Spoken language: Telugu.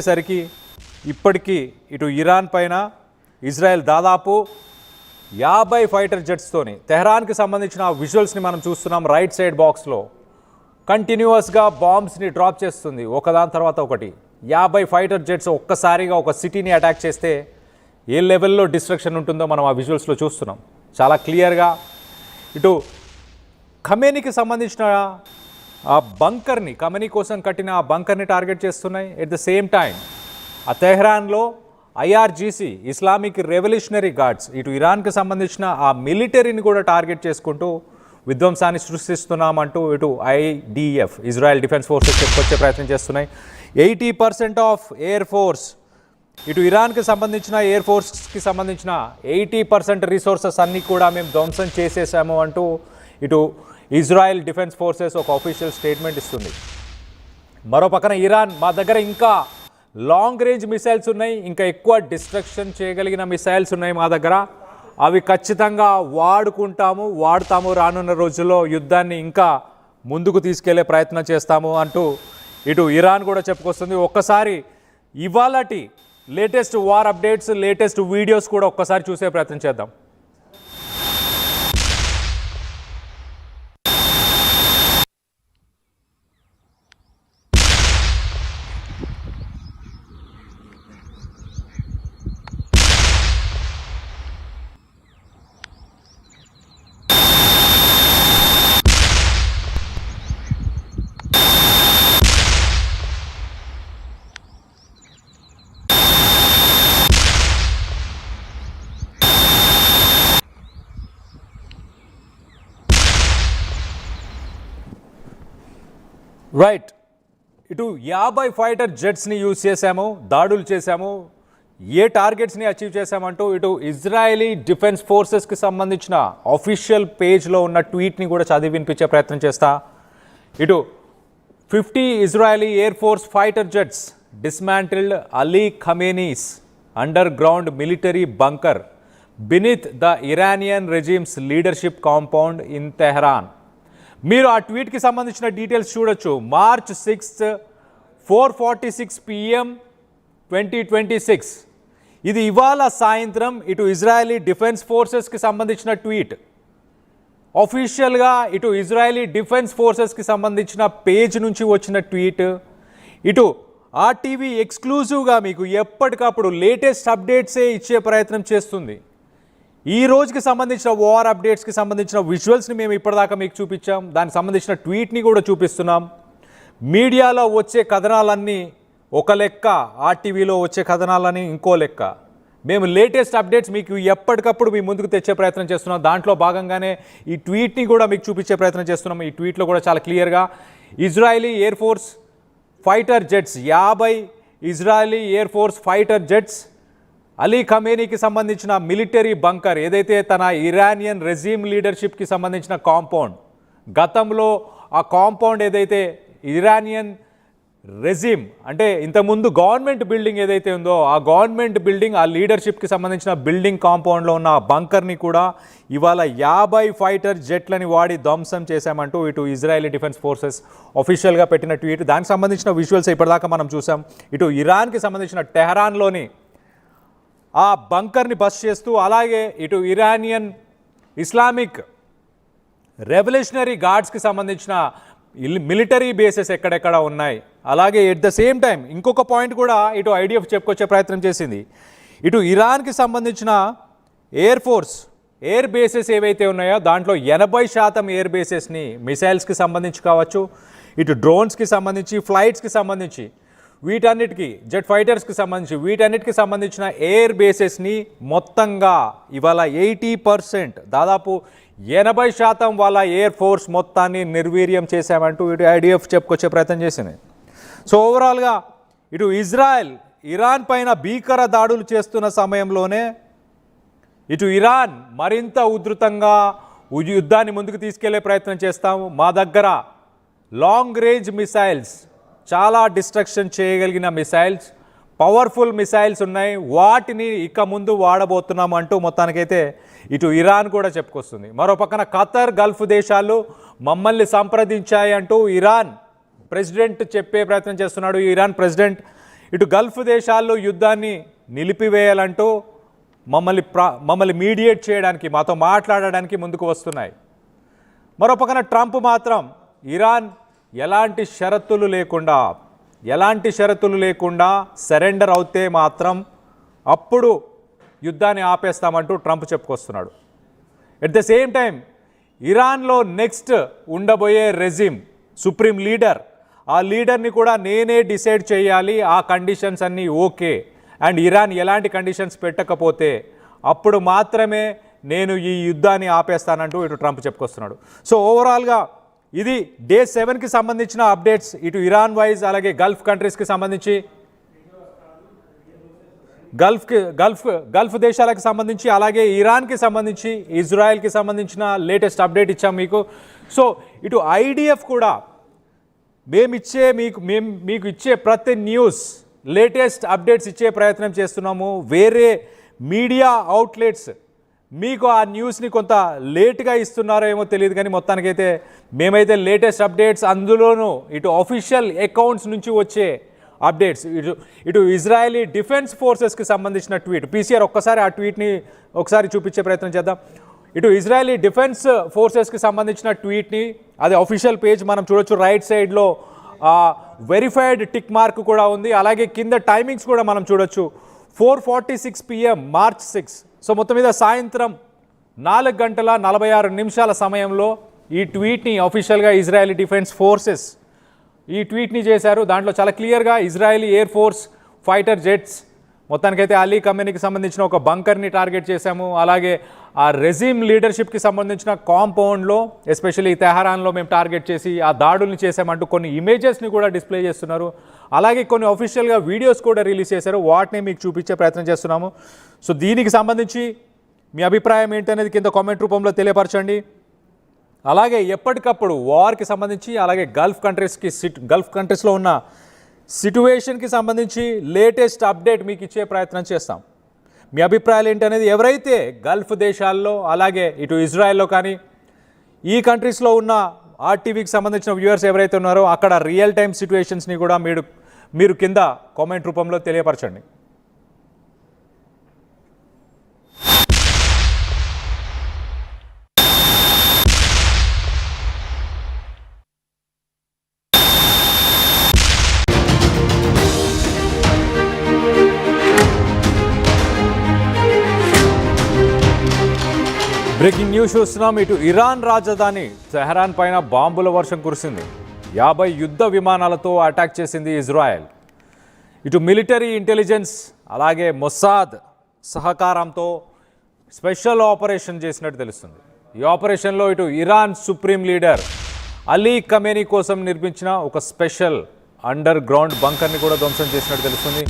సరికి ఇప్పటికీ ఇటు ఇరాన్ పైన ఇజ్రాయెల్ దాదాపు 50 ఫైటర్ జెట్స్తోని తెహరాన్కి సంబంధించిన విజువల్స్ని మనం చూస్తున్నాం. రైట్ సైడ్ బాక్స్లో కంటిన్యూస్గా బాంబ్స్ని డ్రాప్ చేస్తుంది ఒకదాని తర్వాత ఒకటి. 50 ఫైటర్ జెట్స్ ఒక్కసారిగా ఒక సిటీని అటాక్ చేస్తే ఏ లెవెల్లో డిస్ట్రక్షన్ ఉంటుందో మనం ఆ విజువల్స్లో చూస్తున్నాం చాలా క్లియర్గా. ఇటు ఖమేనీకి సంబంధించిన ఆ బంకర్ని, ఖమేనీ కోసం కట్టిన ఆ బంకర్ని టార్గెట్ చేస్తున్నాయి. ఎట్ ద సేమ్ టైం ఆ తెహ్రాన్లో ఐఆర్జీసీ ఇస్లామిక్ రెవల్యూషనరీ గార్డ్స్ ఇటు ఇరాన్కి సంబంధించిన ఆ మిలిటరీని కూడా టార్గెట్ చేసుకుంటూ విధ్వంసాన్ని సృష్టిస్తున్నామంటూ ఇటు ఐడిఎఫ్ ఇజ్రాయెల్ డిఫెన్స్ ఫోర్సెస్ చెప్పుకొచ్చే ప్రయత్నం చేస్తున్నాయి. 80% ఆఫ్ ఎయిర్ ఫోర్స్ ఇటు ఇరాన్కి సంబంధించిన ఎయిర్ ఫోర్స్కి సంబంధించిన 80% రిసోర్సెస్ అన్నీ కూడా మేము ధ్వంసం చేసేసాము అంటూ ఇటు ఇజ్రాయెల్ డిఫెన్స్ ఫోర్సెస్ ఒక అఫీషియల్ స్టేట్మెంట్ ఇస్తుంది. మరో పక్కన ఇరాన్ మా దగ్గర ఇంకా లాంగ్ రేంజ్ మిసైల్స్ ఉన్నాయి, ఇంకా ఎక్కువ డిస్ట్రక్షన్ చేయగలిగిన మిసైల్స్ ఉన్నాయి మా దగ్గర, అవి ఖచ్చితంగా వాడుతాము రానున్న రోజుల్లో యుద్ధాన్ని ఇంకా ముందుకు తీసుకెళ్లే ప్రయత్నం చేస్తాము అంటూ ఇటు ఇరాన్ కూడా చెప్పుకొస్తుంది. ఒక్కసారి ఇవాళటి latest war updates, latest videos కూడా ఒక్కసారి చూసే ప్రయత్నం చేద్దాం. రైట్, ఇటు 50 ఫైటర్ జెట్స్ని యూజ్ చేశాము, దాడులు చేశాము, ఏ టార్గెట్స్ని అచీవ్ చేశామంటూ ఇటు ఇజ్రాయలీ డిఫెన్స్ ఫోర్సెస్కి సంబంధించిన అఫీషియల్ పేజ్లో ఉన్న ట్వీట్ని కూడా చదివి వినిపించే ప్రయత్నం చేస్తా. ఇటు 50 Israeli air force fighter jets dismantled Ali Khamenei's underground military bunker beneath the Iranian regime's leadership compound in Tehran. మీరు ఆ ట్వీట్కి సంబంధించిన డీటెయిల్స్ చూడొచ్చు. March 6, 4:46 PM 2026. ఇది ఇవాళ సాయంత్రం ఇటు ఇజ్రాయలీ డిఫెన్స్ ఫోర్సెస్కి సంబంధించిన ట్వీట్. అఫీషియల్గా ఇటు ఇజ్రాయలీ డిఫెన్స్ ఫోర్సెస్కి సంబంధించిన పేజ్ నుంచి వచ్చిన ట్వీట్. ఇటు ఆర్టీవీ ఎక్స్క్లూజివ్గా మీకు ఎప్పటికప్పుడు లేటెస్ట్ అప్డేట్సే ఇచ్చే ప్రయత్నం చేస్తుంది. ఈ రోజుకి సంబంధించిన వార్ అప్డేట్స్కి సంబంధించిన విజువల్స్ని మేము ఇప్పటిదాకా మీకు చూపించాం, దానికి సంబంధించిన ట్వీట్ని కూడా చూపిస్తున్నాం. మీడియాలో వచ్చే కథనాలన్నీ ఒక లెక్క, ఆర్టీవీలో వచ్చే కథనాలని ఇంకో లెక్క. మేము లేటెస్ట్ అప్డేట్స్ మీకు ఎప్పటికప్పుడు మీ ముందుకు తెచ్చే ప్రయత్నం చేస్తున్నాం. దాంట్లో భాగంగానే ఈ ట్వీట్ని కూడా మీకు చూపించే ప్రయత్నం చేస్తున్నాం. ఈ ట్వీట్లో కూడా చాలా క్లియర్గా Israeli air force fighter jets 50 Israeli air force fighter jets Ali ఖమేనీకి సంబంధించిన మిలిటరీ బంకర్, ఏదైతే తన ఇరానియన్ రెజీమ్ లీడర్షిప్కి సంబంధించిన కాంపౌండ్, గతంలో ఆ కాంపౌండ్ ఏదైతే ఇరానియన్ రెజీమ్ అంటే ఇంతకుముందు గవర్నమెంట్ బిల్డింగ్ ఏదైతే ఉందో ఆ గవర్నమెంట్ బిల్డింగ్, ఆ లీడర్షిప్కి సంబంధించిన బిల్డింగ్ కాంపౌండ్లో ఉన్న ఆ బంకర్ని కూడా ఇవాళ 50 ఫైటర్ జెట్లని వాడి ధ్వంసం చేశామంటూ ఇటు ఇజ్రాయలీ డిఫెన్స్ ఫోర్సెస్ అఫీషియల్గా పెట్టిన ట్వీట్. దానికి సంబంధించిన విజువల్స్ ఇప్పటిదాకా మనం చూసాం. ఇటు ఇరాన్కి సంబంధించిన టెహరాన్లోని ఆ బంకర్ని బస్ చేస్తూ, అలాగే ఇటు ఇరానియన్ ఇస్లామిక్ రెవల్యూషనరీ గార్డ్స్కి సంబంధించిన మిలిటరీ బేసెస్ ఎక్కడెక్కడ ఉన్నాయి. అలాగే ఎట్ ద సేమ్ టైం ఇంకొక పాయింట్ కూడా ఇటు ఐడిఎఫ్ చెప్పుకొచ్చే ప్రయత్నం చేసింది. ఇటు ఇరాన్కి సంబంధించిన ఎయిర్ ఫోర్స్ ఎయిర్ బేసెస్ ఏవైతే ఉన్నాయో దాంట్లో 80% ఎయిర్ బేసెస్ని మిసైల్స్కి సంబంధించి కావచ్చు, ఇటు డ్రోన్స్కి సంబంధించి, ఫ్లైట్స్కి సంబంధించి, వీటన్నిటికీ జెట్ ఫైటర్స్కి సంబంధించి వీటన్నిటికి సంబంధించిన ఎయిర్ బేసెస్ని మొత్తంగా ఇవాళ 80%, దాదాపు 80% వాళ్ళ ఎయిర్ ఫోర్స్ మొత్తాన్ని నిర్వీర్యం చేశామంటూ ఇటు ఐడిఎఫ్ చెప్పుకొచ్చే ప్రయత్నం చేసింది. సో ఓవరాల్గా ఇటు ఇజ్రాయెల్ ఇరాన్ పైన భీకర దాడులు చేస్తున్న సమయంలోనే ఇటు ఇరాన్ మరింత ఉధృతంగా యుద్ధాన్ని ముందుకు తీసుకెళ్లే ప్రయత్నం చేస్తాము. మా దగ్గర లాంగ్ రేంజ్ మిసైల్స్, చాలా డిస్ట్రక్షన్ చేయగలిగిన మిసైల్స్, పవర్ఫుల్ మిసైల్స్ ఉన్నాయి, వాటిని ఇక ముందు వాడబోతున్నాం అంటూ మొత్తానికైతే ఇటు ఇరాన్ కూడా చెప్పుకొస్తుంది. మరో పక్కన ఖతర్, గల్ఫ్ దేశాలు మమ్మల్ని సంప్రదించాయి అంటూ ఇరాన్ ప్రెసిడెంట్ చెప్పే ప్రయత్నం చేస్తున్నాడు. ఇరాన్ ప్రెసిడెంట్ ఇటు గల్ఫ్ దేశాల్లో యుద్ధాన్ని నిలిపివేయాలంటూ మమ్మల్ని మీడియేట్ చేయడానికి, మాతో మాట్లాడడానికి ముందుకు వస్తున్నాయి. మరో పక్కన ట్రంప్ మాత్రం ఇరాన్ ఎలాంటి షరతులు లేకుండా సరెండర్ అవుతే మాత్రం అప్పుడు యుద్ధాన్ని ఆపేస్తామంటూ ట్రంప్ చెప్పుకొస్తున్నాడు. ఎట్ ద సేమ్ టైం ఇరాన్లో నెక్స్ట్ ఉండబోయే రెజిమ్ సుప్రీం లీడర్, ఆ లీడర్ని కూడా నేనే డిసైడ్ చేయాలి, ఆ కండిషన్స్ అన్నీ ఓకే, అండ్ ఇరాన్ ఎలాంటి కండిషన్స్ పెట్టకపోతే అప్పుడు మాత్రమే నేను ఈ యుద్ధాన్ని ఆపేస్తానంటూ ఇటు ట్రంప్ చెప్పుకొస్తున్నాడు. సో ఓవరాల్గా ఇది డే 7కి సంబంధించిన అప్డేట్స్, ఇటు ఇరాన్ వైజ్ అలాగే గల్ఫ్ కంట్రీస్కి సంబంధించి, గల్ఫ్ దేశాలకు సంబంధించి అలాగే ఇరాన్కి సంబంధించి, ఇజ్రాయెల్కి సంబంధించిన లేటెస్ట్ అప్డేట్ ఇచ్చాం మీకు. సో ఇటు ఐడిఎఫ్ కూడా మీకు ఇచ్చే ప్రతి న్యూస్, లేటెస్ట్ అప్డేట్స్ ఇచ్చే ప్రయత్నం చేస్తున్నాము. వేరే మీడియా అవుట్లెట్స్ మీకు ఆ న్యూస్ని కొంత లేట్గా ఇస్తున్నారో ఏమో తెలియదు, కానీ మొత్తానికైతే మేమైతే లేటెస్ట్ అప్డేట్స్, అందులోనూ ఇటు అఫీషియల్ అకౌంట్స్ నుంచి వచ్చే అప్డేట్స్, ఇటు ఇజ్రాయలీ డిఫెన్స్ ఫోర్సెస్కి సంబంధించిన ట్వీట్, పీసీఆర్ ఒక్కసారి ఆ ట్వీట్ని ఒకసారి చూపించే ప్రయత్నం చేద్దాం. ఇటు ఇజ్రాయలీ డిఫెన్స్ ఫోర్సెస్కి సంబంధించిన ట్వీట్ని, అది అఫీషియల్ పేజ్ మనం చూడొచ్చు. రైట్ సైడ్లో వెరిఫైడ్ టిక్ మార్క్ కూడా ఉంది, అలాగే కింద టైమింగ్స్ కూడా మనం చూడొచ్చు. 4:46 PM March 6. సో మొత్తం మీద సాయంత్రం 4:46 సమయంలో ఈ ట్వీట్ని అఫీషియల్గా ఇజ్రాయలీ డిఫెన్స్ ఫోర్సెస్ ఈ ట్వీట్ని చేశారు. దాంట్లో చాలా క్లియర్గా Israeli air force fighter jets, మొత్తానికైతే అలీ ఖమేనీకి సంబంధించిన ఒక బంకర్ని టార్గెట్ చేశాము, అలాగే ఆ రెజిమ్ లీడర్షిప్కి సంబంధించిన కాంపౌండ్లో, ఎస్పెషల్లీ తెహరాన్లో మేము టార్గెట్ చేసి ఆ దాడుల్ని చేసామంటూ కొన్ని ఇమేజెస్ని కూడా డిస్ప్లే చేస్తున్నారు. అలాగే కొన్ని అఫీషియల్గా వీడియోస్ కూడా రిలీజ్ చేశారు, వాటిని మీకు చూపించే ప్రయత్నం చేస్తున్నాము. సో దీనికి సంబంధించి మీ అభిప్రాయం ఏంటనేది కింద కామెంట్ రూపంలో తెలియపరచండి. అలాగే ఎప్పటికప్పుడు వార్కి సంబంధించి, అలాగే గల్ఫ్ కంట్రీస్లో ఉన్న సిట్యువేషన్కి సంబంధించి లేటెస్ట్ అప్డేట్ మీకు ఇచ్చే ప్రయత్నం చేస్తాం. మీ అభిప్రాయాలు ఏంటనేది, ఎవరైతే గల్ఫ్ దేశాల్లో అలాగే ఇటు ఇజ్రాయెల్లో కానీ ఈ కంట్రీస్లో ఉన్న ఆర్టీవీకి సంబంధించిన వ్యూవర్స్ ఎవరైతే ఉన్నారో అక్కడ రియల్ టైమ్ సిట్యుయేషన్స్ని కూడా మీరు కింద కామెంట్ రూపంలో తెలియపరచండి. బ్రేకింగ్ న్యూస్ చూస్తున్నాం. ఇటు ఇరాన్ రాజధాని తెహరాన్ పైన బాంబుల వర్షం కురిసింది. 50 యుద్ధ విమానాలతో అటాక్ చేసింది ఇజ్రాయెల్. ఇటు మిలిటరీ ఇంటెలిజెన్స్ అలాగే మొసాద్ సహకారంతో స్పెషల్ ఆపరేషన్ చేసినట్టు తెలుస్తుంది. ఈ ఆపరేషన్లో ఇటు Iran supreme leader Ali Khamenei కోసం నిర్మించిన ఒక స్పెషల్ అండర్ గ్రౌండ్ బంకర్ని కూడా ధ్వంసం చేసినట్టు తెలుస్తుంది.